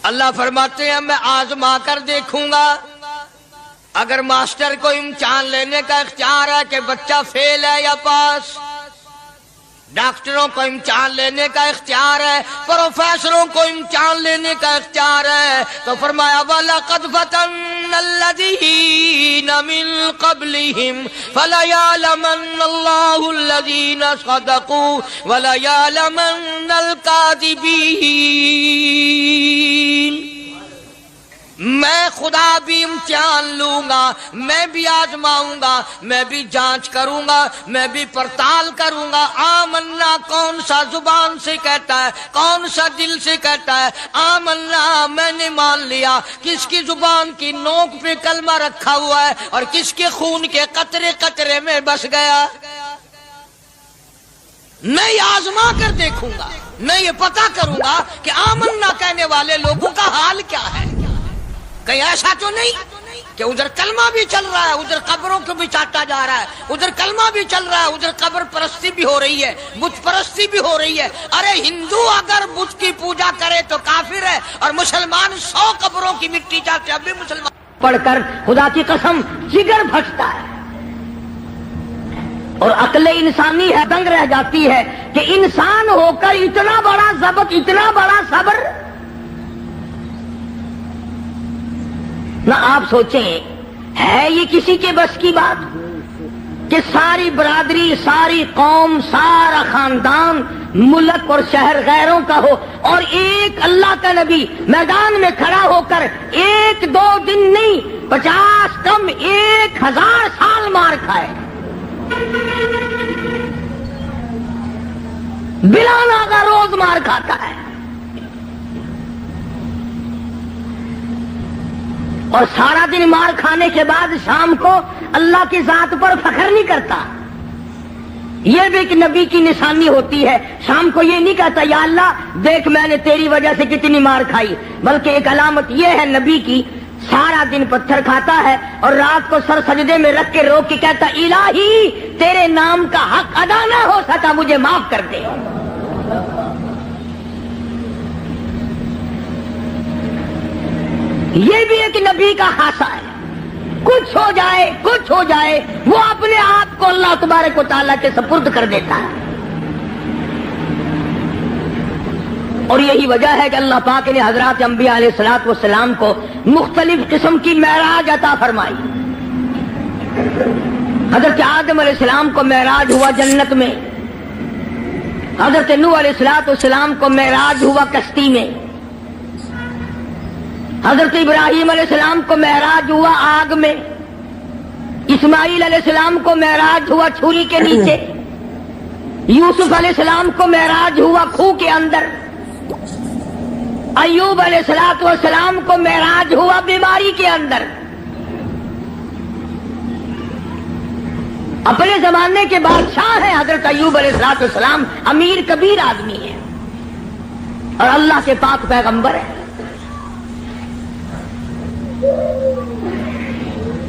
اللہ فرماتے ہیں میں آزما کر دیکھوں گا. اگر ماسٹر کو امتحان لینے کا اختیار ہے کہ بچہ فیل ہے یا پاس، ڈاکٹروں کو امتحان لینے کا اختیار ہے، پروفیسروں کو امتحان لینے کا اختیار ہے، تو فرمایا وَلَقَدْ فَتَنَّا الَّذِينَ مِن قَبْلِهِمْ فَلَيَعْلَمَنَّ اللَّهُ الَّذِينَ صَدَقُوا وَلَيَعْلَمَنَّ الْكَاذِبِينَ. میں خدا بھی امتحان لوں گا، میں بھی آزماؤں گا، میں بھی جانچ کروں گا، میں بھی پڑتال کروں گا. آمنا کون سا زبان سے کہتا ہے، کون سا دل سے کہتا ہے. آمنا میں نے مان لیا. کس کی زبان کی نوک پہ کلمہ رکھا ہوا ہے اور کس کے خون کے قطرے قطرے میں بس گیا. میں یہ آزما کر دیکھوں گا، میں یہ پتہ کروں گا کہ آمنا کہنے والے لوگوں کا حال کیا ہے. کہیں ایسا تو نہیں کہ ادھر کلمہ بھی چل رہا ہے، ادھر قبروں کو بھی چاٹا جا رہا ہے، ادھر کلمہ بھی چل رہا ہے، ادھر قبر پرستی بھی ہو رہی ہے، بت پرستی بھی ہو رہی ہے. ارے ہندو اگر بت کی پوجا کرے تو کافر ہے، اور مسلمان 100 قبروں کی مٹی چاٹے اب بھی مسلمان. پڑھ کر خدا کی قسم جگر پھٹتا ہے اور عقل انسانی ہے دنگ رہ جاتی ہے کہ انسان ہو کر اتنا بڑا ضبط، اتنا بڑا صبر. نہ آپ سوچیں ہے یہ کسی کے بس کی بات کہ ساری برادری، ساری قوم، سارا خاندان، ملک اور شہر غیروں کا ہو اور ایک اللہ کا نبی میدان میں کھڑا ہو کر 1-2 دن نہیں 50 کم 1000 سال مار کھائے، بلا ناغہ روز مار کھاتا ہے اور سارا دن مار کھانے کے بعد شام کو اللہ کی ذات پر فخر نہیں کرتا. یہ بھی ایک نبی کی نشانی ہوتی ہے. شام کو یہ نہیں کہتا یا اللہ دیکھ میں نے تیری وجہ سے کتنی مار کھائی، بلکہ ایک علامت یہ ہے نبی کی، سارا دن پتھر کھاتا ہے اور رات کو سر سجدے میں رکھ کے روک کے کہتا الہی تیرے نام کا حق ادا نہ ہو سکا مجھے معاف کر دے. یہ بھی ایک نبی کا خاصہ ہے. کچھ ہو جائے وہ اپنے آپ کو اللہ تبارک و تعالیٰ کے سپرد کر دیتا ہے. اور یہی وجہ ہے کہ اللہ پاک نے حضرات انبیاء علیہ الصلوۃ والسلام کو مختلف قسم کی معراج عطا فرمائی. حضرت آدم علیہ السلام کو معراج ہوا جنت میں، حضرت نوح علیہ الصلوۃ والسلام کو معراج ہوا کشتی میں، حضرت ابراہیم علیہ السلام کو معراج ہوا آگ میں، اسماعیل علیہ السلام کو معراج ہوا چھری کے نیچے، یوسف علیہ السلام کو معراج ہوا کھو کے اندر، ایوب علیہ السلام کو معراج ہوا بیماری کے اندر. اپنے زمانے کے بادشاہ ہیں حضرت ایوب علیہ السلام، امیر کبیر آدمی ہے اور اللہ کے پاک پیغمبر ہے.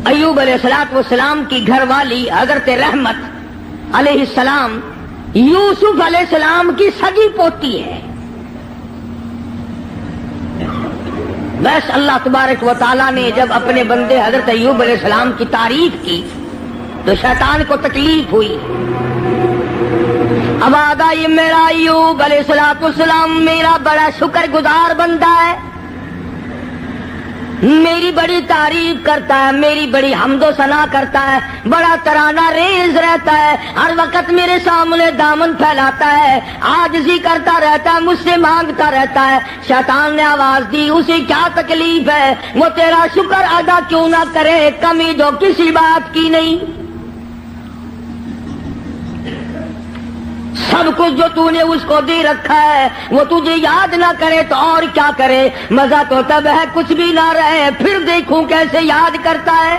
ایوب علیہ السلام کی گھر والی حضرت رحمت علیہ السلام یوسف علیہ السلام کی سگی پوتی ہے. بس اللہ تبارک و تعالیٰ نے جب اپنے بندے حضرت ایوب علیہ السلام کی تعریف کی تو شیطان کو تکلیف ہوئی. اب آگا یہ میرا ایوب علیہ السلام میرا بڑا شکر گزار بندہ ہے، میری بڑی تعریف کرتا ہے، میری بڑی حمد و ثنا کرتا ہے، بڑا ترانہ ریز رہتا ہے، ہر وقت میرے سامنے دامن پھیلاتا ہے، عاجزی کرتا رہتا ہے، مجھ سے مانگتا رہتا ہے. شیطان نے آواز دی اسے کیا تکلیف ہے، وہ تیرا شکر ادا کیوں نہ کرے، کمی جو کسی بات کی نہیں. سب کچھ جو تو نے اس کو دے رکھا ہے وہ تجھے یاد نہ کرے تو اور کیا کرے. مزہ تو تب ہے کچھ بھی نہ رہے پھر دیکھوں کیسے یاد کرتا ہے.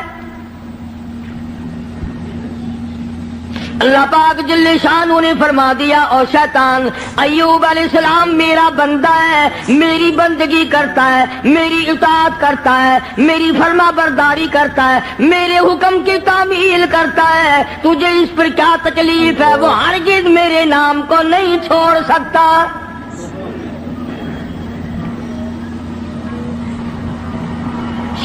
اللہ پاک جل شانہ نے فرما دیا اور شیطان ایوب علیہ السلام میرا بندہ ہے، میری بندگی کرتا ہے، میری اطاعت کرتا ہے، میری فرما برداری کرتا ہے، میرے حکم کی تعمیل کرتا ہے. تجھے اس پر کیا تکلیف ہے، وہ ہرگز میرے نام کو نہیں چھوڑ سکتا.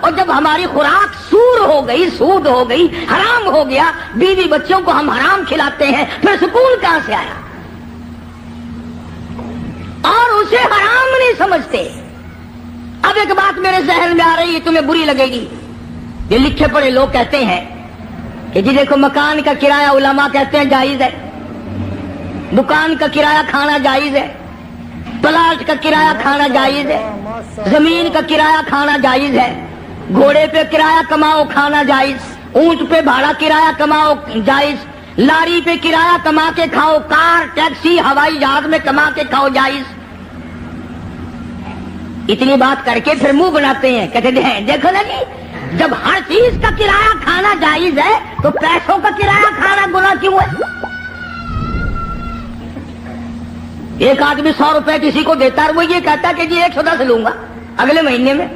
اور جب ہماری خوراک سور ہو گئی، سود ہو گئی، حرام ہو گیا، بیوی بچوں کو ہم حرام کھلاتے ہیں، پھر سکون کہاں سے آیا؟ اور اسے حرام نہیں سمجھتے۔ اب ایک بات میرے ذہن میں آ رہی ہے، تمہیں بری لگے گی۔ یہ لکھے پڑھے لوگ کہتے ہیں کہ جی دیکھو مکان کا کرایہ علماء کہتے ہیں جائز ہے، دکان کا کرایہ کھانا جائز ہے، پلاٹ کا کرایہ کھانا جائز ہے، زمین کا کرایہ کھانا جائز ہے، گھوڑے پہ کرایہ کماؤ کھانا جائز، اونٹ پہ بھاڑا کرایہ کماؤ جائز، لاری پہ کرایہ کما کے کھاؤ، کار ٹیکسی ہوائی جہاز میں کما کے کھاؤ جائز۔ اتنی بات کر کے پھر منہ بناتے ہیں، کہتے ہیں دیکھو نا جی جب ہر چیز کا کرایہ کھانا جائز ہے تو پیسوں کا کرایہ کھانا گناہ کیوں ہے؟ ایک آدمی 100 روپے کسی کو دیتا ہے، وہ یہ کہتا ہے کہ جی 110 لوں گا اگلے مہینے میں۔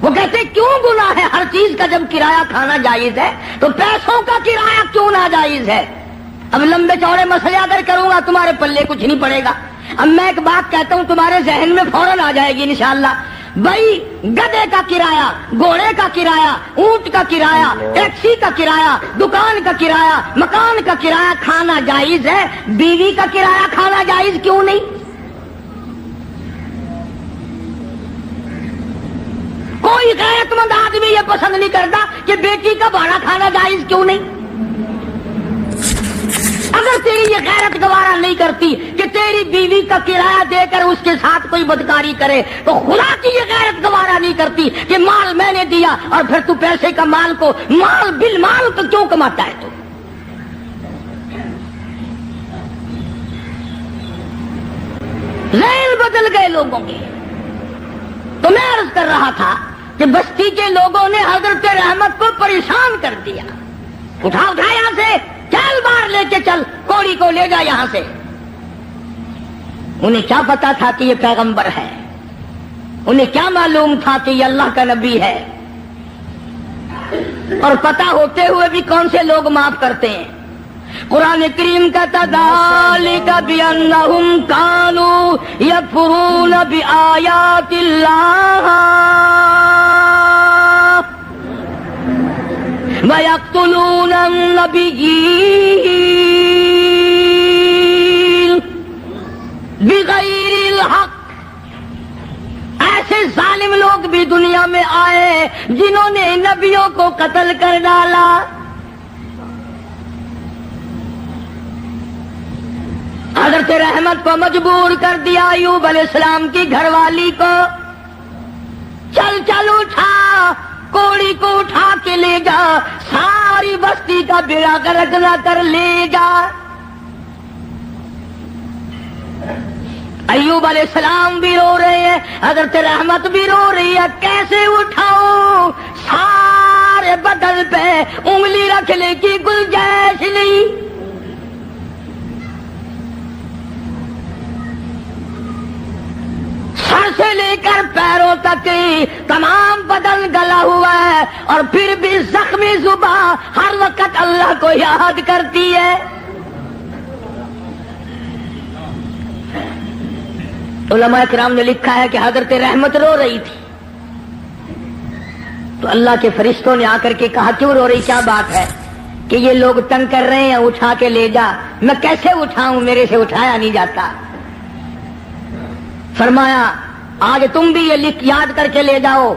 وہ کہتے کیوں گناہ ہے؟ ہر چیز کا جب کرایہ کھانا جائز ہے تو پیسوں کا کرایہ کیوں ناجائز ہے؟ اب لمبے چوڑے مسئلے اگر کروں گا تمہارے پلے کچھ نہیں پڑے گا۔ اب میں ایک بات کہتا ہوں تمہارے ذہن میں فوراً آ جائے گی انشاءاللہ، بھائی گدے کا کرایہ، گھوڑے کا کرایہ، اونٹ کا کرایہ، ٹیکسی کا کرایہ، دکان کا کرایہ، مکان کا کرایہ کھانا جائز ہے، بیوی کا کرایہ کھانا جائز کیوں نہیں؟ کوئی غیرت مند آدمی یہ پسند نہیں کرتا کہ بیٹی کا بھاڑا کھانا جائز کیوں نہیں؟ اگر تیری یہ غیرت گوارا نہیں کرتی کہ تیری بیوی کا کرایہ دے کر اس کے ساتھ کوئی بدکاری کرے، تو خدا کی یہ غیرت گوارا نہیں کرتی کہ مال میں نے دیا اور پھر تو پیسے کا مال کو مال بالمال تو کیوں کماتا ہے؟ تو ذہن بدل گئے لوگوں کے۔ تو میں عرض کر رہا تھا کہ بستی کے لوگوں نے حضرت رحمت کو پریشان کر دیا، اٹھا یہاں سے، چل باہر لے کے چل، کوڑی کو لے جا یہاں سے۔ انہیں کیا پتا تھا کہ یہ پیغمبر ہے؟ انہیں کیا معلوم تھا کہ یہ اللہ کا نبی ہے؟ اور پتا ہوتے ہوئے بھی کون سے لوگ معاف کرتے ہیں؟ قرآن کریم کہتا ذالک بأنہم کانوا یکفرون بآیات اللہ وَيَقْتُلُونَ النَّبِيِّينَ بِغَيْرِ الْحَقِّ۔ ایسے ظالم لوگ بھی دنیا میں آئے جنہوں نے نبیوں کو قتل کر ڈالا۔ حضرت رحمت کو مجبور کر دیا ایوب علیہ السلام کی گھر والی کو، چل چل اٹھا، کوڑی کو اٹھا کے لے جا، ساری بستی کا بیڑا غرق نہ کر لے جا۔ ایوب علیہ السلام بھی رو رہے ہیں، حضرت رحمت بھی رو رہی ہے، کیسے اٹھاؤ؟ سارے بدن پہ انگلی رکھنے کی گنجائش نہیں۔ سر سے لے کر پیروں تک تمام بدن گلا ہوا ہے، اور پھر بھی زخمی زباں ہر وقت اللہ کو یاد کرتی ہے۔ علماء کرام نے لکھا ہے کہ حضرت رحمت رو رہی تھی تو اللہ کے فرشتوں نے آ کر کے کہا کیوں رو رہی، کیا بات ہے؟ کہ یہ لوگ تنگ کر رہے ہیں، اٹھا کے لے جا۔ میں کیسے اٹھاؤں، میرے سے اٹھایا نہیں جاتا۔ فرمایا آج تم بھی یہ لکھ یاد کر کے لے جاؤ،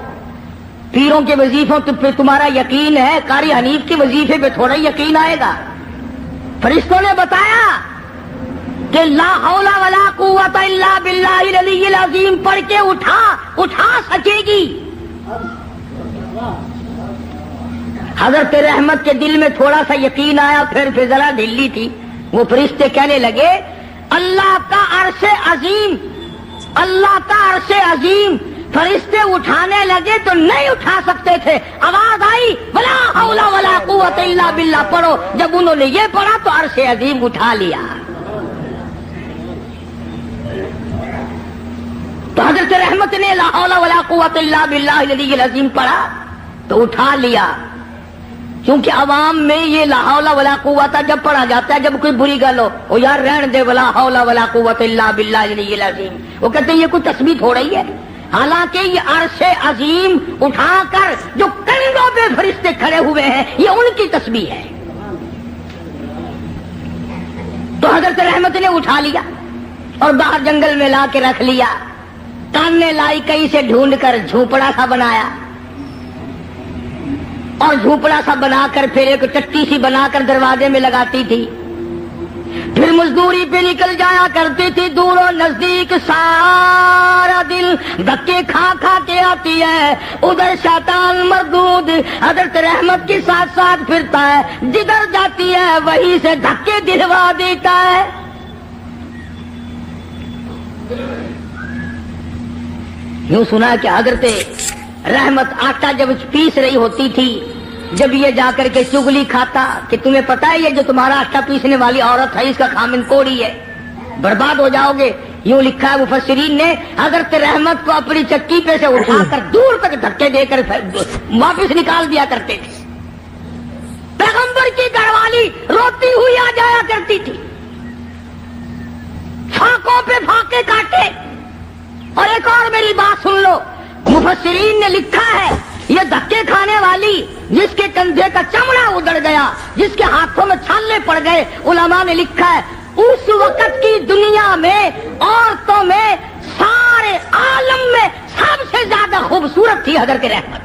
پیروں کے وظیفوں پہ تمہارا یقین ہے، قاری حنیف کے وظیفے پہ تھوڑا یقین آئے گا۔ فرشتوں نے بتایا کہ لا حول ولا قوت الا باللہ العلی العظیم پڑھ کے اٹھا سکے گی۔ حضرت رحمت کے دل میں تھوڑا سا یقین آیا، پھر ذرا ڈھیلی تھی۔ وہ فرشتے کہنے لگے اللہ کا عرش عظیم، اللہ کا عرش عظیم۔ فرشتے اٹھانے لگے تو نہیں اٹھا سکتے تھے، آواز آئی ولا حول ولا قوت الا باللہ پڑھو۔ جب انہوں نے یہ پڑھا تو عرش عظیم اٹھا لیا۔ تو حضرت رحمت نے لا حول ولا قوت الا باللہ العلی العظیم پڑھا تو اٹھا لیا، کیونکہ عوام میں یہ لا حول ولا قوت جب پڑھا جاتا ہے جب کوئی بری گل ہو، وہ یار رہن دے ولا حول ولا قوت الا باللہ العلی العظیم، وہ کہتے ہیں یہ کوئی تسبیح ہو رہی ہے، حالانکہ یہ عرش عظیم اٹھا کر جو کندھوں پہ فرشتے کھڑے ہوئے ہیں یہ ان کی تسبیح ہے. تو حضرت رحمت نے اٹھا لیا اور باہر جنگل میں لا کے رکھ لیا. کاننے لائی کہیں سے ڈھونڈ کر جھوپڑا سا بنایا اور جھوپڑا سا بنا کر پھر ایک چٹی سی بنا کر دروازے میں لگاتی تھی. پھر مزدوری پہ نکل جایا کرتی تھی دور و نزدیک. سارا دن دھکے کھا کھا کے آتی ہے. ادھر شیطان مردود حضرت رحمت کے ساتھ ساتھ پھرتا ہے. جدھر جاتی ہے وہیں سے دھکے دلوا دیتا ہے. یوں سنا کہ حضرت رحمت آٹا جب پیس رہی ہوتی تھی جب یہ جا کر کے چگلی کھاتا کہ تمہیں پتا ہے یہ جو تمہارا آٹا پیسنے والی عورت ہے اس کا خامن کوڑی ہے, برباد ہو جاؤ گے. یوں لکھا ہے مفسرین نے حضرت رحمت کو اپنی چکی پہ سے اٹھا کر دور تک دھکے دے کر واپس نکال دیا کرتے تھے. پیغمبر کی گھر والی روتی ہوئی آ جایا کرتی تھی, فاقوں پہ فاقے کاٹے. اور ایک اور میری بات سن لو, مفسرین نے لکھا ہے یہ دھکے کھانے والی جس کے کندھے کا چمڑا اڑ گیا, جس کے ہاتھوں میں چھالے پڑ گئے, علماء نے لکھا ہے اس وقت کی دنیا میں عورتوں میں سارے عالم میں سب سے زیادہ خوبصورت تھی حضرت رحمت.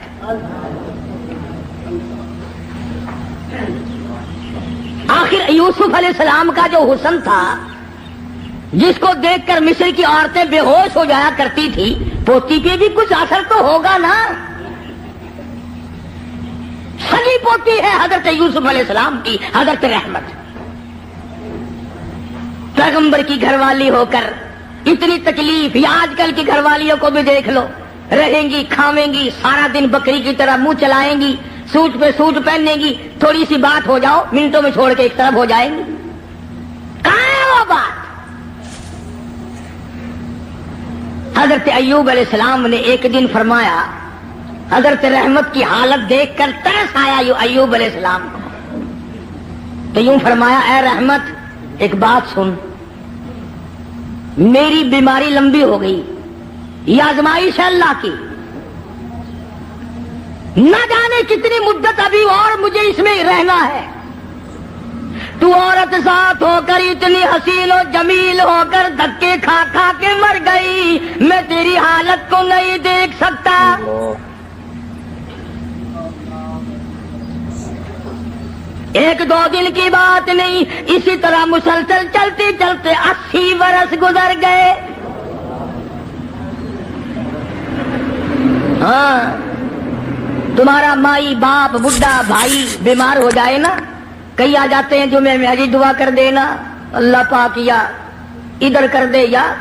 آخر یوسف علیہ السلام کا جو حسن تھا جس کو دیکھ کر مصر کی عورتیں بے ہوش ہو جایا کرتی تھی, پوتی پہ بھی کچھ اثر تو ہوگا نا. سگی پوتی ہے حضرت یوسف علیہ السلام کی حضرت رحمت. پیغمبر کی گھر والی ہو کر اتنی تکلیف. یا آج کل کی گھر والیوں کو بھی دیکھ لو, رہیں گی کھاویں گی سارا دن بکری کی طرح منہ چلائیں گی, سوٹ پہ سوٹ پہنیں گی, تھوڑی سی بات ہو جاؤ منٹوں میں چھوڑ کے ایک طرف ہو جائیں گی. کہاں ہے وہ بات؟ حضرت ایوب علیہ السلام نے ایک دن فرمایا, حضرت رحمت کی حالت دیکھ کر ترس آیا ایوب علیہ السلام کو, تو یوں فرمایا اے رحمت ایک بات سن, میری بیماری لمبی ہو گئی, یہ آزمائش ہے اللہ کی, نہ جانے کتنی مدت ابھی اور مجھے اس میں رہنا ہے. تو عورت ذات ہو کر اتنی حسین و جمیل ہو کر دھکے کھا کھا کے مر گئی, میں تیری حالت کو نہیں دیکھ سکتا. ایک دو دن کی بات نہیں, اسی طرح مسلسل چلتے چلتے 80 برس گزر گئے. ہاں, تمہارا مائی باپ بڈھا بھائی بیمار ہو جائے نا, کئی آ جاتے ہیں جو میں میری دعا کر دینا اللہ پاک, یا ادھر کر دے یا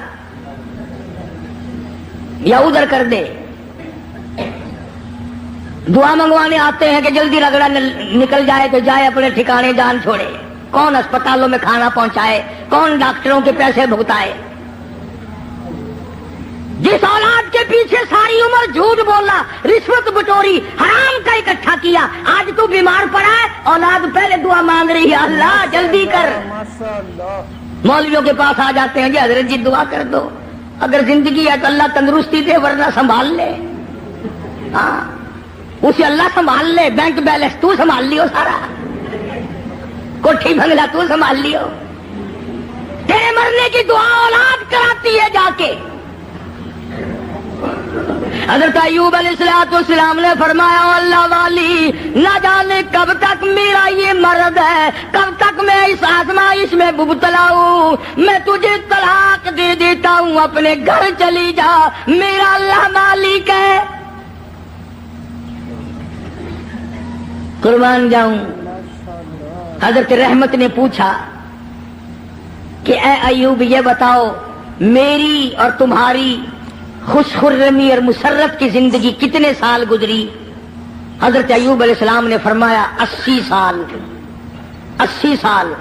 ادھر کر دے. دعا منگوانے آتے ہیں کہ جلدی رگڑا نکل جائے تو جائے اپنے ٹھکانے جان چھوڑے. کون اسپتالوں میں کھانا پہنچائے, کون ڈاکٹروں کے پیسے بھگتائے. جس اولاد کے پیچھے ساری عمر جھوٹ بولا, رشوت بٹوری, حرام کا اکٹھا کیا, آج تو بیمار پڑا ہے, اولاد پہلے دعا مانگ رہی ہے اللہ جلدی کر. مولویوں کے پاس آ جاتے ہیں جی حضرت جی دعا کر دو, اگر زندگی ہے تو اللہ تندرستی دے ورنہ سنبھال لے. ہاں, اسے اللہ سنبھال لے, بینک بیلنس تو سنبھال لیو, سارا کوٹھی بنگلہ تو سنبھال لیو. تیرے مرنے کی دعا اولاد کراتی ہے جا کے. حضرت ایوب علیہ السلام نے فرمایا اللہ والی, نہ جانے کب تک میرا یہ مرض ہے, کب تک میں اس آزمائش میں مبتلا ہوں. میں تجھے طلاق دے دیتا ہوں, اپنے گھر چلی جا, میرا اللہ مالک ہے. قربان جاؤں. حضرت رحمت نے پوچھا کہ اے ایوب یہ بتاؤ میری اور تمہاری خوش خرمی اور مسرت کی زندگی کتنے سال گزری؟ حضرت ایوب علیہ السلام نے فرمایا 80 سال. 80 سال.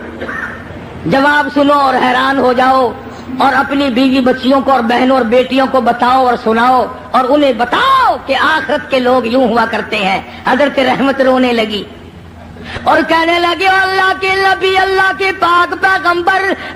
جواب سنو اور حیران ہو جاؤ, اور اپنی بیوی بچیوں کو اور بہنوں اور بیٹیوں کو بتاؤ اور سناؤ, اور انہیں بتاؤ کہ آخرت کے لوگ یوں ہوا کرتے ہیں. حضرت رحمت رونے لگی اور کہنے لگے اللہ کے نبی, اللہ کے پاک پیغمبر,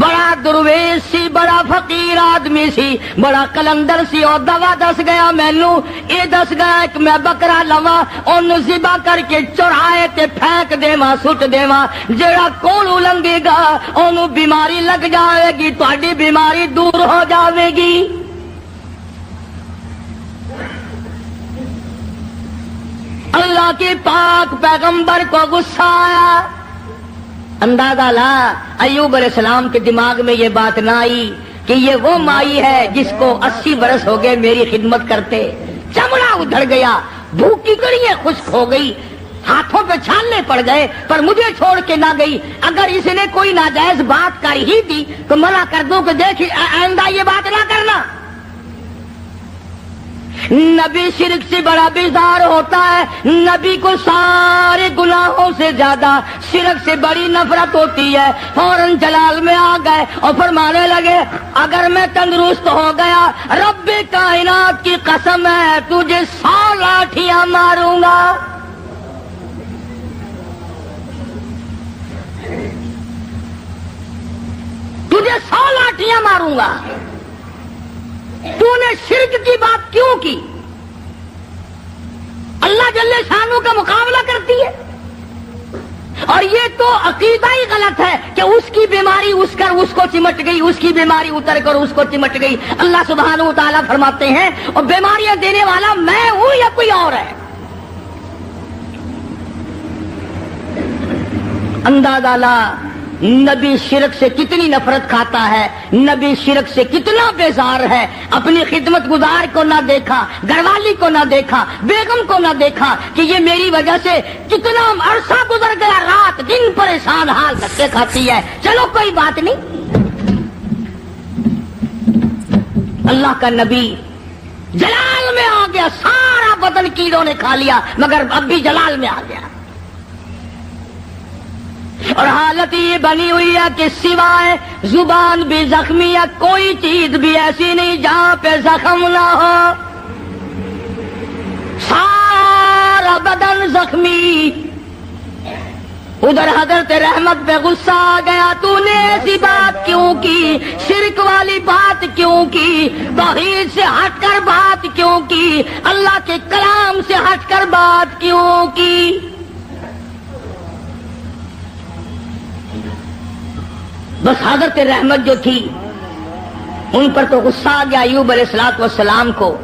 بڑا درویش سی، بڑا فقیر آدمی سی، بڑا کلندر سی، اور دوا دس گیا مینو، یہ دس گیا کہ میں بکرا لوا ان ذبح کر کے چرائے تے پھینک دیواں، سٹ دیواں، جڑا کولو لنگے گا اونوں بیماری لگ جاوے گی، تہاڈی بیماری دور ہو جاوے گی۔ اللہ کے پاک پیغمبر کو غصہ آیا۔ اندازہ لا ایوب علیہ السلام کے دماغ میں یہ بات نہ آئی کہ یہ وہ مائی ہے جس کو 80 برس ہو گئے میری خدمت کرتے، چمڑا ادھڑ گیا، بھوکی کڑیاں خشک ہو گئی، ہاتھوں پہ چھالنے پڑ گئے، پر مجھے چھوڑ کے نہ گئی۔ اگر اس نے کوئی ناجائز بات کر ہی دی تو منع کر دوں کہ دیکھ آئندہ یہ بات نہ کرنا۔ نبی شرک سے بڑا بیزار ہوتا ہے، نبی کو سارے گناہوں سے زیادہ شرک سے بڑی نفرت ہوتی ہے۔ فوراً جلال میں آ گئے اور فرمانے لگے اگر میں تندرست ہو گیا رب کائنات کی قسم ہے تجھے 100 لاٹھیاں ماروں گا۔ تجھے 100 لاٹھیاں ماروں گا۔ تو نے شرک کی بات کیوں کی؟ اللہ جل شانہ کا مقابلہ کرتی ہے، اور یہ تو عقیدہ ہی غلط ہے کہ اس کی بیماری اس کو چمٹ گئی، اس کی بیماری اتر کر اس کو چمٹ گئی۔ اللہ سبحانہ و تعالیٰ فرماتے ہیں اور بیماریاں دینے والا میں ہوں یا کوئی اور ہے؟ اندازہ لا نبی شرک سے کتنی نفرت کھاتا ہے، نبی شرک سے کتنا بیزار ہے، اپنی خدمت گزار کو نہ دیکھا، گھر والی کو نہ دیکھا، بیگم کو نہ دیکھا کہ یہ میری وجہ سے کتنا عرصہ گزر گیا، رات دن پریشان حال دھکے کھاتی ہے، چلو کوئی بات نہیں۔ اللہ کا نبی جلال میں آ گیا، سارا بدن کیڑوں نے کھا لیا مگر اب بھی جلال میں آ گیا، اور حالت یہ بنی ہوئی ہے کہ سوائے زبان بھی زخمی ہے، کوئی چیز بھی ایسی نہیں جہاں پہ زخم نہ ہو، سارا بدن زخمی۔ ادھر حضرت رحمت پہ غصہ آ گیا، تو نے ایسی بات کیوں کی، شرک والی بات کیوں کی، توحید سے ہٹ کر بات کیوں کی، اللہ کے کلام سے ہٹ کر بات کیوں کی؟ بس حضرت رحمت جو تھی ان پر تو غصہ آ گیا ایوب علیہ الصلوۃ والسلام کو،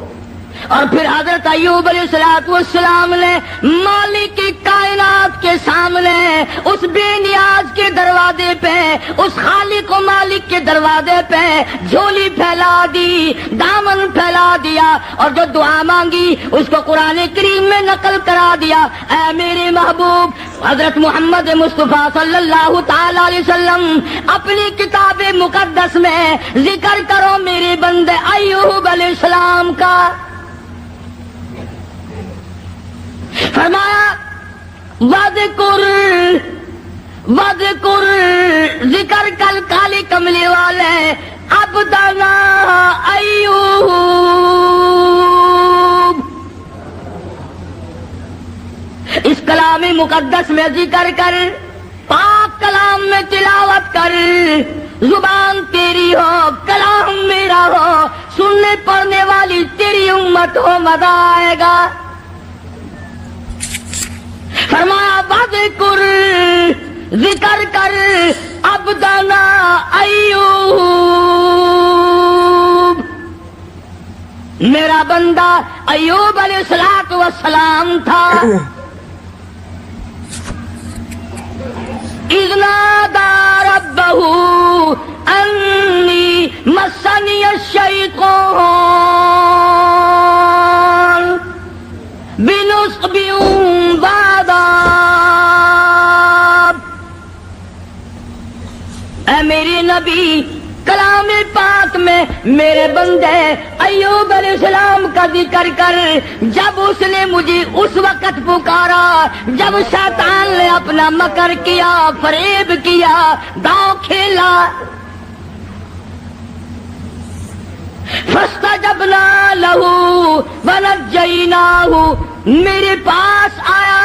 اور پھر حضرت ایوب علیہ الصلوۃ والسلام نے مالک کائنات کے سامنے اس بے نیاز کے دروازے پہ، اس خالق و مالک کے دروازے پہ جھولی پھیلا دی، دامن پھیلا دیا، اور جو دعا مانگی اس کو قرآن کریم میں نقل کرا دیا۔ اے میرے محبوب حضرت محمد مصطفیٰ صلی اللہ تعالی علیہ وسلم اپنی کتاب مقدس میں ذکر کرو میرے بندے ایوب علیہ السلام کا۔ فرمایا وذکر ذکر کل کالی کملی والے عبدنا ایوب، اس کلام مقدس میں ذکر کر، پاک کلام میں تلاوت کر، زبان تیری ہو کلام میرا ہو، سننے پڑھنے والی تیری امت ہو، مزہ آئے گا۔ فرمایا وذکر ذکر کر عبدنا ایوب، میرا بندہ ایوب علیہ الصلوۃ والسلام تھا۔ اذ نادى ربه انی مسنی الشیطان بنصب وعذاب۔ اے میرے نبی کلام پاک میں میرے بندے ایوب علیہ السلام کا ذکر کر، جب اس نے مجھے اس وقت پکارا جب شیطان نے اپنا مکر کیا، فریب کیا، داؤ کھیلا۔ فاستجبنا له ونجيناه، میرے پاس آیا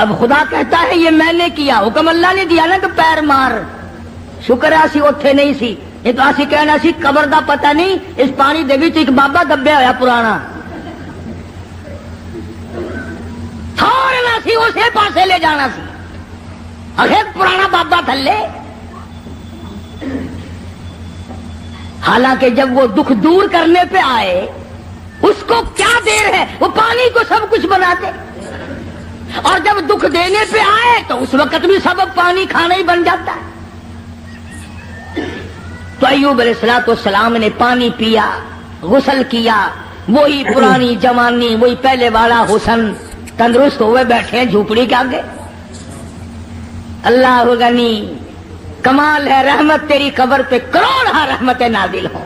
اب خدا کہتا ہے یہ میں نے کیا، حکم اللہ نے دیا نا کہ پیر مار، شکر ہے اسی اوتھے نہیں سی، یہ تو اسی کہنا سی قبر دا پتہ نہیں، اس پانی دے وچ ایک بابا دبیا ہویا پرانا، چھوڑنا سی اسے پاسے لے جانا سی، اگر پرانا بابا تھلے۔ حالانکہ جب وہ دکھ دور کرنے پہ آئے اس کو کیا دیر ہے، وہ پانی کو سب کچھ بناتے، اور جب دکھ دینے پہ آئے تو اس وقت بھی سبب پانی کھانا ہی بن جاتا ہے۔ تو ایوب علیہ السلام نے پانی پیا، غسل کیا، وہی پرانی جوانی، وہی پہلے والا حسن، تندرست ہوئے بیٹھے ہیں جھوپڑی کے آگے۔ اللہ غنی، کمال ہے رحمت تیری قبر پہ کروڑ رحمتیں نازل ہوں۔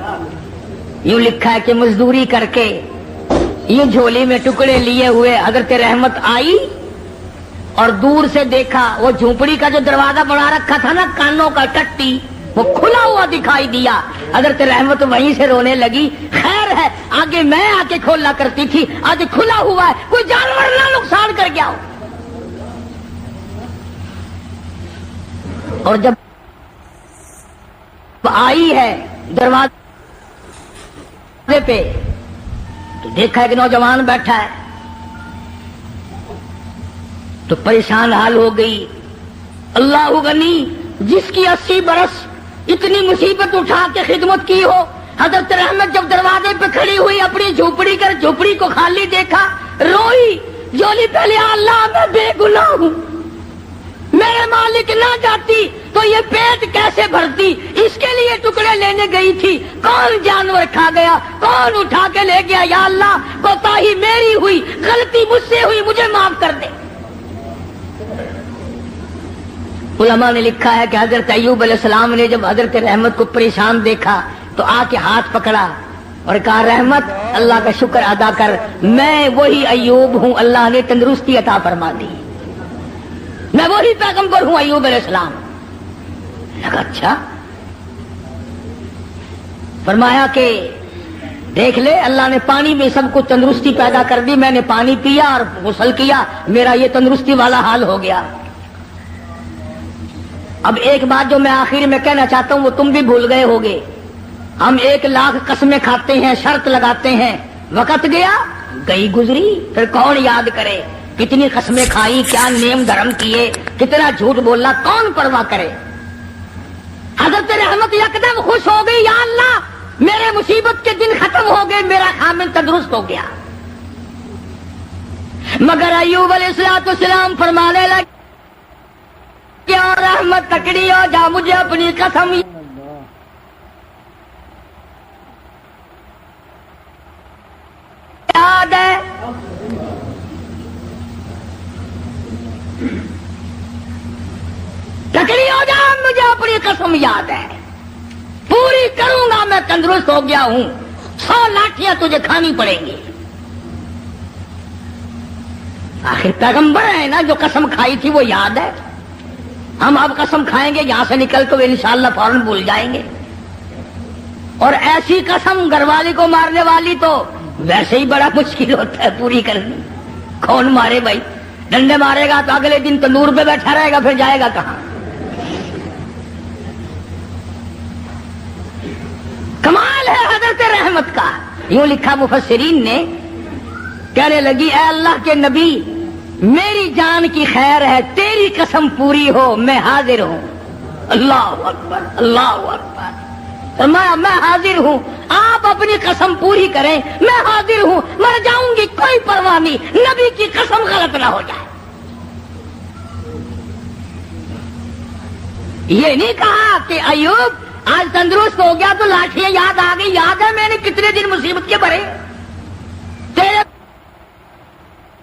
یوں لکھا ہے کہ مزدوری کر کے یوں جھولی میں ٹکڑے لیے ہوئے حضرت رحمت آئی اور دور سے دیکھا وہ جھونپڑی کا جو دروازہ بنا رکھا تھا نا کانوں کا ٹٹی، وہ کھلا ہوا دکھائی دیا۔ حضرت رحمت وہیں سے رونے لگی، خیر ہے آگے میں آ کے کھولا کرتی تھی، آج کھلا ہوا ہے، کوئی جانور نہ نقصان کر گیا ہو۔ اور جب آئی ہے دروازے پہ تو دیکھا ایک نوجوان بیٹھا ہے، تو پریشان حال ہو گئی۔ اللہ غنی، جس کی 80 برس اتنی مصیبت اٹھا کے خدمت کی ہو، حضرت رحمت جب دروازے پہ کھڑی ہوئی اپنی جھوپڑی کر جھوپڑی کو خالی دیکھا، روئی، جولی پہلے اللہ میں بے گناہ ہوں، میرے مالک نہ جاتی تو یہ پیٹ کیسے بھرتی، اس کے لیے ٹکڑے لینے گئی تھی، کون جانور کھا گیا، کون اٹھا کے لے گیا، یا اللہ کوتاہی میری ہوئی، غلطی مجھ سے ہوئی، مجھے معاف کر دے۔ علماء نے لکھا ہے کہ حضرت ایوب علیہ السلام نے جب حضرت رحمت کو پریشان دیکھا تو آ کے ہاتھ پکڑا اور کہا رحمت اللہ کا شکر ادا کر، میں وہی ایوب ہوں، اللہ نے تندرستی عطا فرما دی، میں وہی پیغمبر ہوں ایوب علیہ السلام۔ لگا اچھا، فرمایا کہ دیکھ لے اللہ نے پانی میں سب کو تندرستی پیدا کر دی، میں نے پانی پیا اور غسل کیا، میرا یہ تندرستی والا حال ہو گیا۔ اب ایک بات جو میں آخر میں کہنا چاہتا ہوں وہ تم بھی بھول گئے ہوگے، ہم 1,00,000 قسمیں کھاتے ہیں، شرط لگاتے ہیں، وقت گیا گئی گزری، پھر کون یاد کرے کتنی قسمیں کھائی، کیا نیم دھرم کیے، کتنا جھوٹ بولنا، کون پرواہ کرے۔ حضرت رحمت یکدم خوش ہو گئی، یا اللہ میرے مصیبت کے دن ختم ہو گئے، میرا خامن تندرست ہو گیا۔ مگر ایوب علیہ السلام فرمانے لگے کیا رحمت تکڑی ہو جا، مجھے اپنی قسم یاد ہے، تکڑی ہو جا، مجھے اپنی قسم یاد ہے، پوری کروں گا، میں تندرست ہو گیا ہوں، 100 لاٹھیاں تجھے کھانی پڑیں گی۔ آخر پیغمبر ہے نا، جو قسم کھائی تھی وہ یاد ہے، ہم اب قسم کھائیں گے یہاں سے نکل کے انشاءاللہ فوراً بھول جائیں گے، اور ایسی قسم گھر والی کو مارنے والی تو ویسے ہی بڑا مشکل ہوتا ہے پوری کرنی، کون مارے بھائی، ڈنڈے مارے گا تو اگلے دن تندور پہ بیٹھا رہے گا، پھر جائے گا کہاں۔ کمال ہے حضرت رحمت کا، یوں لکھا مفسرین نے، کہنے لگی اے اللہ کے نبی میری جان کی خیر ہے، تیری قسم پوری ہو، میں حاضر ہوں۔ اللہ اکبر، اللہ اکبر، فرمایا میں حاضر ہوں، آپ اپنی قسم پوری کریں، میں حاضر ہوں، مر جاؤں گی کوئی پرواہ نہیں، نبی کی قسم غلط نہ ہو جائے۔ یہ نہیں کہا کہ ایوب آج تندرست ہو گیا تو لاٹھیاں یاد آ گئی، یاد ہے میں نے کتنے دن مصیبت کے بھرے، تیرے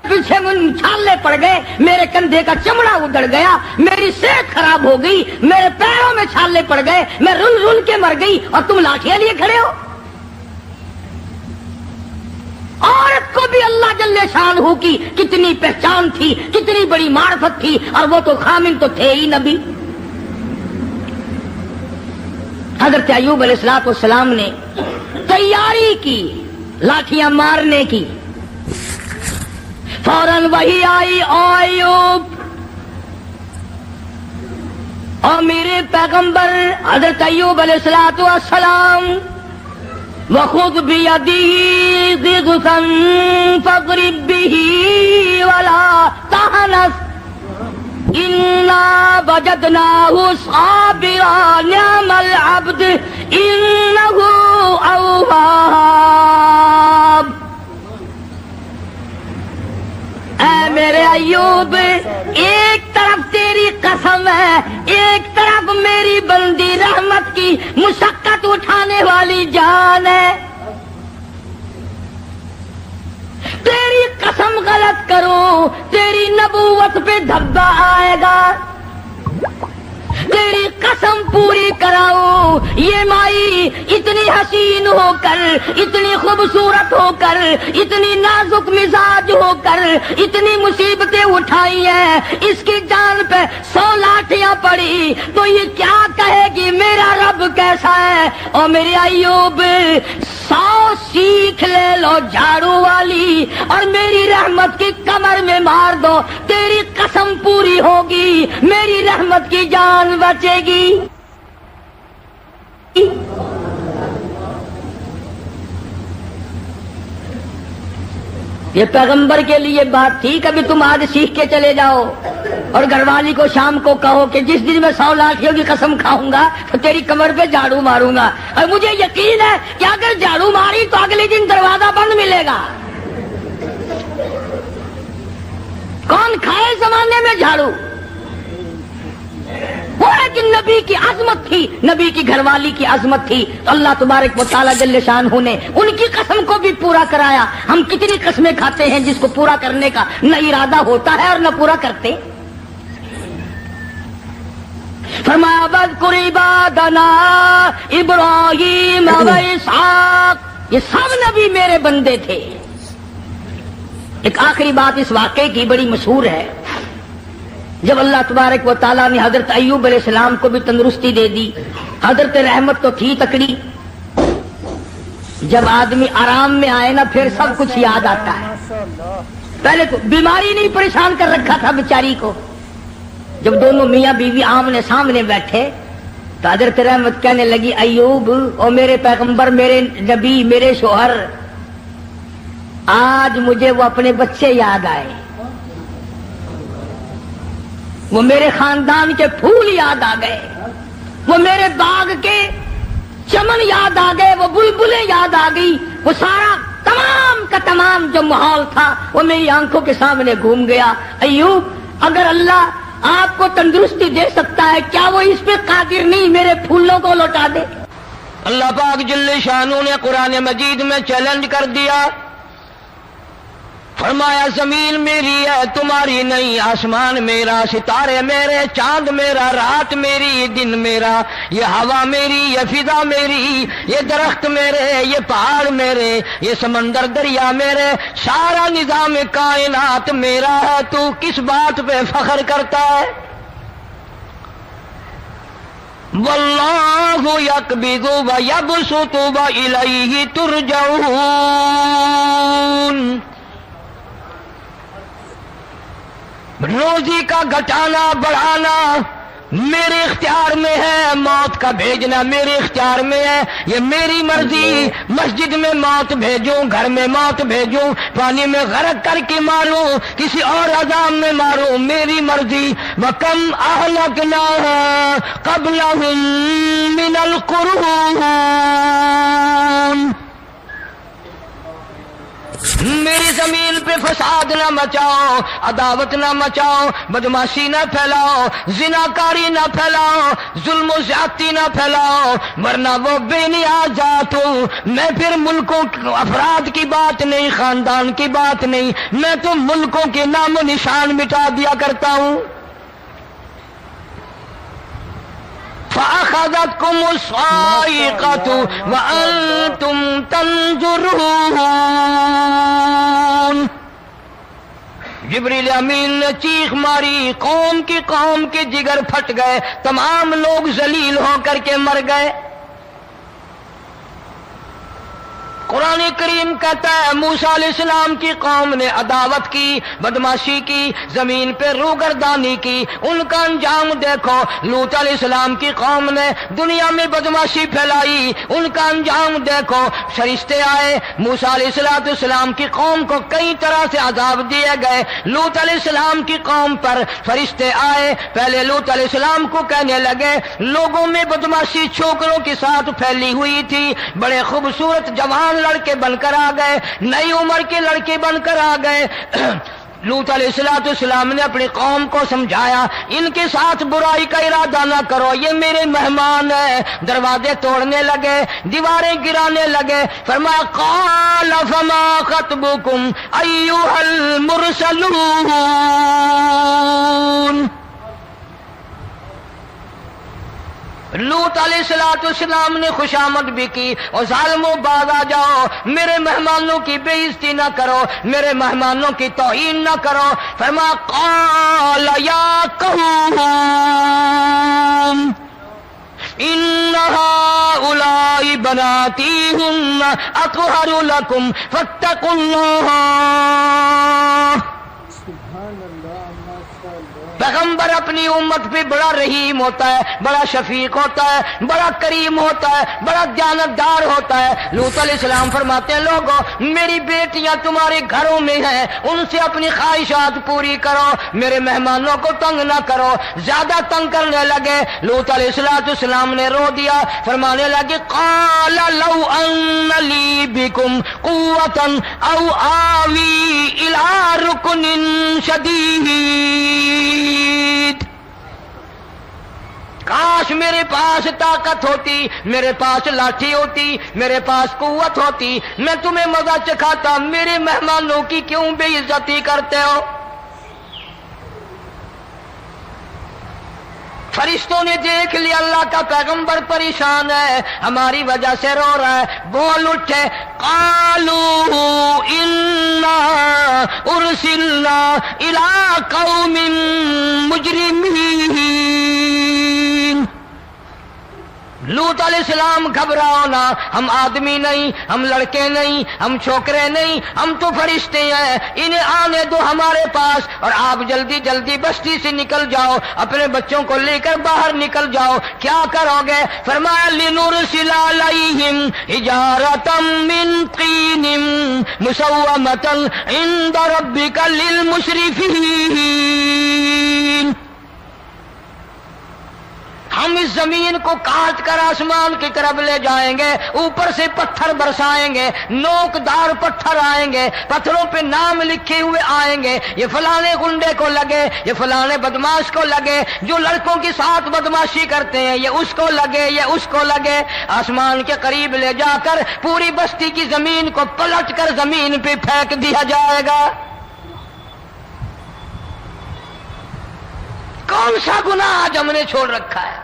پیچھے چھالے پڑ گئے، میرے کندھے کا چمڑا اجڑ گیا، میری صحت خراب ہو گئی، میرے پیروں میں چھالے پڑ گئے، میں رل رل کے مر گئی، اور تم لاٹھیاں لیے کھڑے ہو۔ عورت کو بھی اللہ جل شانہ کی کتنی پہچان تھی، کتنی بڑی معرفت تھی، اور وہ تو خامن تو تھے ہی نبی۔ حضرت ایوب علیہ السلام نے تیاری کی لاٹھیاں مارنے کی، فوراً وہی آئی، او ایوب اور میرے پیغمبر حضرت ایوب علیہ السلام وخذ بیدی ضغثا فاضرب به ولا تحنث انا وجدناه صابرا نعم العبد انه اواب. اے میرے ایوب، ایک طرف تیری قسم ہے، ایک طرف میری بندی رحمت کی مشقت اٹھانے والی جان ہے. تیری قسم غلط کرو تیری نبوت پہ دھبا آئے گا. تیری قسم پوری کراؤ، یہ مائی اتنی حسین ہو کر، اتنی خوبصورت ہو کر، اتنی نازک مزاج ہو کر اتنی مصیبتیں اٹھائی ہیں، اس کی جان پہ 100 لاٹھیاں پڑی تو یہ کیا کہے گی میرا رب کیسا ہے. اور میرے ایوب 100 سیکھ لے لو جھاڑو والی اور میری رحمت کی کمر میں مار دو، تیری قسم پوری ہوگی، میری رحمت کی جان بچے گی. یہ پیغمبر کے لیے بات تھی. کبھی تم آج سیکھ کے چلے جاؤ اور گھر والی کو شام کو کہو کہ جس دن میں 100 لاٹھیوں کی قسم کھاؤں گا تو تیری کمر پہ جھاڑو ماروں گا. اور مجھے یقین ہے کہ اگر جھاڑو ماری تو اگلے دن دروازہ بند ملے گا. کون کھائے زمانے میں جھاڑو؟ وہ ہے کہ نبی کی عظمت تھی، نبی کی گھر والی کی عظمت تھی تو اللہ تبارک و تعالیٰ جل شانہ نے ان کی قسم کو بھی پورا کرایا. ہم کتنی قسمیں کھاتے ہیں جس کو پورا کرنے کا نہ ارادہ ہوتا ہے اور نہ پورا کرتے. فرمایا واذکر عبادنا ابراہیم و اسحاق، یہ سب نبی میرے بندے تھے. ایک آخری بات اس واقعے کی بڑی مشہور ہے. جب اللہ تبارک و تعالیٰ نے حضرت ایوب علیہ السلام کو بھی تندرستی دے دی، حضرت رحمت تو تھی تکڑی، جب آدمی آرام میں آئے نا پھر سب کچھ یاد آتا ہے. پہلے تو بیماری نہیں پریشان کر رکھا تھا بیچاری کو. جب دونوں میاں بیوی آمنے سامنے بیٹھے تو حضرت رحمت کہنے لگی ایوب او میرے پیغمبر، میرے نبی، میرے شوہر، آج مجھے وہ اپنے بچے یاد آئے، وہ میرے خاندان کے پھول یاد آ گئے، وہ میرے باغ کے چمن یاد آ گئے، وہ بلبلیں یاد آ گئی، وہ سارا تمام کا تمام جو ماحول تھا وہ میری آنکھوں کے سامنے گھوم گیا. ایوب، اگر اللہ آپ کو تندرستی دے سکتا ہے کیا وہ اس پہ قادر نہیں میرے پھولوں کو لوٹا دے؟ اللہ پاک جل شانہ نے قرآن مجید میں چیلنج کر دیا. فرمایا زمین میری ہے تمہاری نہیں، آسمان میرا، ستارے میرے، چاند میرا، رات میری، دن میرا، یہ ہوا میری، یہ فضا میری، یہ درخت میرے، یہ پہاڑ میرے، یہ سمندر دریا میرے، سارا نظام کائنات میرا ہے. تو کس بات پہ فخر کرتا ہے؟ واللہ یقبض ویبسط وإلیہ ترجعون. روزی کا گھٹانا بڑھانا میرے اختیار میں ہے، موت کا بھیجنا میرے اختیار میں ہے، یہ میری مرضی. مسجد میں موت بھیجوں، گھر میں موت بھیجوں، پانی میں غرق کر کے ماروں، کسی اور عذاب میں ماروں، میری مرضی. وَكَمْ أَهْلَكْنَا قَبْلَهُمْ مِنَ الْقُرُونِ. میری زمین پہ فساد نہ مچاؤ، عداوت نہ مچاؤ، بدماشی نہ پھیلاؤ، زناکاری نہ پھیلاؤ، ظلم و زیادتی نہ پھیلاؤ، ورنہ وہ بے نیازات ہوں. میں پھر ملکوں افراد کی بات نہیں، خاندان کی بات نہیں، میں تو ملکوں کے نام و نشان مٹا دیا کرتا ہوں. فَأَخَذَتْكُمُ الصَّاعِقَةُ وَأَنْتُمْ تَنْظُرُونَ. جبریل امین نے چیخ ماری، قوم کے جگر پھٹ گئے، تمام لوگ ذلیل ہو کر کے مر گئے. قرآن قرآن کریم کہتا ہے موسیٰ علیہ السلام کی قوم نے عداوت کی، بدماشی کی، زمین پہ روگردانی کی، ان کا انجام دیکھو۔ لوط علیہ السلام کی قوم نے دنیا میں بدماشی پھیلائی، ان کا انجام دیکھو۔ فرشتے آئے، موسیٰ علیہ السلام کی قوم کو کئی طرح سے عذاب دیے گئے۔ لوط علیہ السلام کی قوم پر فرشتے آئے، پہلے لوط علیہ السلام کو کہنے لگے لوگوں میں بدماشی چھوکروں کے ساتھ پھیلی ہوئی تھی، بڑے خوبصورت جوان لڑکے بن کر آ گئے، نئی عمر کے لڑکے بن کر آ گئے۔ لوط علیہ السلام نے اپنی قوم کو سمجھایا ان کے ساتھ برائی کا ارادہ نہ کرو، یہ میرے مہمان ہیں۔ دروازے توڑنے لگے، دیواریں گرانے لگے۔ فرمایا قال فما خطبكم ایھا المرسلون۔ لوط علیہ السلام نے خوشامد بھی کی اور ظالموں باز آ جاؤ، میرے مہمانوں کی بے عزتی نہ کرو، میرے مہمانوں کی توہین نہ کرو۔ فرمایا قال یا قوم ان هؤلاء بناتی هن اطہر لکم فاتقوا اللہ۔ پیغمبر اپنی امت پہ بڑا رحیم ہوتا ہے، بڑا شفیق ہوتا ہے، بڑا کریم ہوتا ہے، بڑا دیانتدار ہوتا ہے۔ لوط علیہ السلام فرماتے ہیں لوگو میری بیٹیاں تمہارے گھروں میں ہیں، ان سے اپنی خواہشات پوری کرو، میرے مہمانوں کو تنگ نہ کرو۔ زیادہ تنگ کرنے لگے، لوط علیہ السلام نے رو دیا، فرمانے لگے قال لو ان لی بکم قوة او آوی الی رکن شدید۔ کاش میرے پاس طاقت ہوتی، میرے پاس لاٹھی ہوتی، میرے پاس قوت ہوتی، میں تمہیں مزہ چکھاتا، میرے مہمانوں کی کیوں بے عزتی کرتے ہو؟ فرشتوں نے دیکھ لیا اللہ کا پیغمبر پریشان ہے، ہماری وجہ سے رو رہا ہے، بول اٹھے قالوا انا ارسلنا الی قوم مجرمین۔ لوط علیہ السلام گھبراؤ نہ، ہم آدمی نہیں، ہم لڑکے نہیں، ہم چھوکرے نہیں، ہم تو فرشتے ہیں، انہیں آنے دو ہمارے پاس اور آپ جلدی جلدی بستی سے نکل جاؤ، اپنے بچوں کو لے کر باہر نکل جاؤ۔ کیا کرو گے؟ فرمایا لنرسل علیہم حجارۃ من طین مسومۃ عند ربک للمسرفین۔ ہم اس زمین کو کاٹ کر آسمان کی طرف لے جائیں گے، اوپر سے پتھر برسائیں گے، نوکدار پتھر آئیں گے، پتھروں پہ نام لکھے ہوئے آئیں گے، یہ فلانے گنڈے کو لگے، یہ فلانے بدماش کو لگے، جو لڑکوں کے ساتھ بدماشی کرتے ہیں یہ اس کو لگے، یہ اس کو لگے۔ آسمان کے قریب لے جا کر پوری بستی کی زمین کو پلٹ کر زمین پہ پھینک دیا جائے گا۔ کون سا گناہ آج ہم نے چھوڑ رکھا ہے؟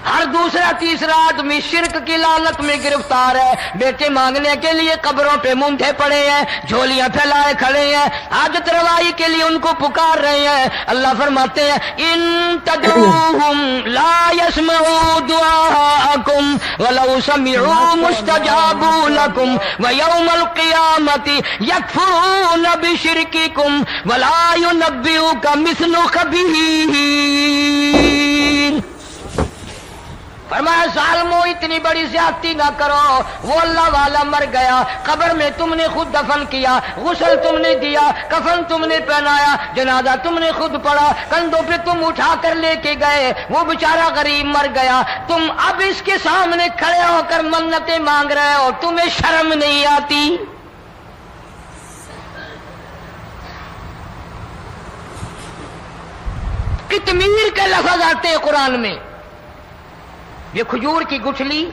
ہر دوسرا تیسرا آدمی شرک کی لعنت میں گرفتار ہے، بیٹے مانگنے کے لیے قبروں پہ مونڈھے پڑے ہیں، جھولیاں پھیلائے کھڑے ہیں، حاجت روائی کے لیے ان کو پکار رہے ہیں۔ اللہ فرماتے ہیں ان تدعوہم لا يسمعوا دعاءکم ولو سمعوا مستجابوا لکم ویوم القیامت یکفرون بشرککم ولا ینبئک مثل خبیر۔ فرمایا ظالموں اتنی بڑی زیادتی نہ کرو، وہ اللہ والا مر گیا، قبر میں تم نے خود دفن کیا، غسل تم نے دیا، کفن تم نے پہنایا، جنازہ تم نے خود پڑھا، کندھوں پہ تم اٹھا کر لے کے گئے، وہ بیچارہ غریب مر گیا، تم اب اس کے سامنے کھڑے ہو کر منتیں مانگ رہے ہو، تمہیں شرم نہیں آتی؟ قطمیر کے لفظ آتے ہیں قرآن میں۔ یہ کھجور کی گٹھلی،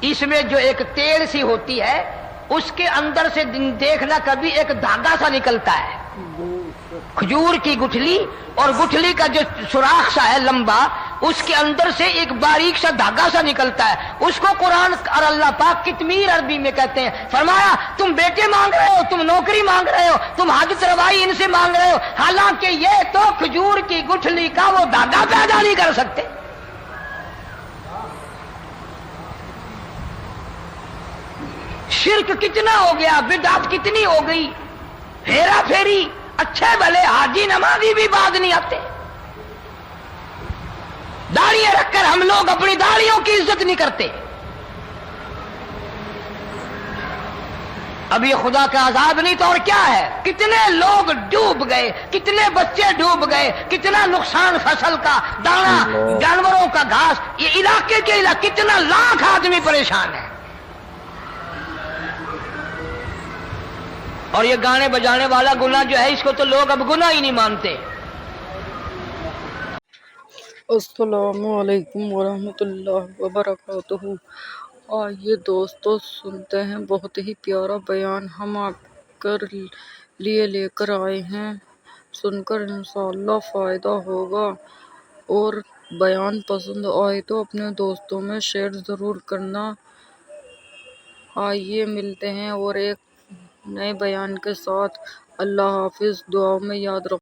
اس میں جو ایک تیل سی ہوتی ہے، اس کے اندر سے دیکھنا کبھی ایک دھاگا سا نکلتا ہے، کھجور کی گٹھلی، اور گٹھلی کا جو سوراخ سا ہے لمبا، اس کے اندر سے ایک باریک سا دھاگا سا نکلتا ہے، اس کو قرآن اور اللہ پاک قطمیر عربی میں کہتے ہیں۔ فرمایا تم بیٹے مانگ رہے ہو، تم نوکری مانگ رہے ہو، تم حاجت روائی ان سے مانگ رہے ہو، حالانکہ یہ تو کھجور کی گٹھلی کا وہ دھاگا پیدا نہیں کر سکتے۔ شرک کتنا ہو گیا، بدعت کتنی ہو گئی، ہیرا پھیری، اچھے بھلے حاجی نمازی بھی بعد نہیں آتے. داڑیاں رکھ کر ہم لوگ اپنی داڑیوں کی عزت نہیں کرتے. اب یہ خدا کا عذاب نہیں تو اور کیا ہے؟ کتنے لوگ ڈوب گئے، کتنے بچے ڈوب گئے، کتنا نقصان فصل کا، دانا، جانوروں کا گھاس، یہ علاقے کے علاقے کتنا لاکھ آدمی پریشان ہے. اور یہ گانے بجانے والا گناہ جو ہے اس کو تو لوگ اب گناہ ہی نہیں مانتے. السلام علیکم ورحمۃ اللہ وبرکاتہ. آئیے دوستو سنتے ہیں بہت ہی پیارا بیان ہم آپ لیے لے کر آئے ہیں. سن کر انشاءاللہ فائدہ ہوگا، اور بیان پسند آئے تو اپنے دوستوں میں شیئر ضرور کرنا. آئیے ملتے ہیں اور ایک نئے بیان کے ساتھ. اللہ حافظ. دعاؤں میں یاد رکھو.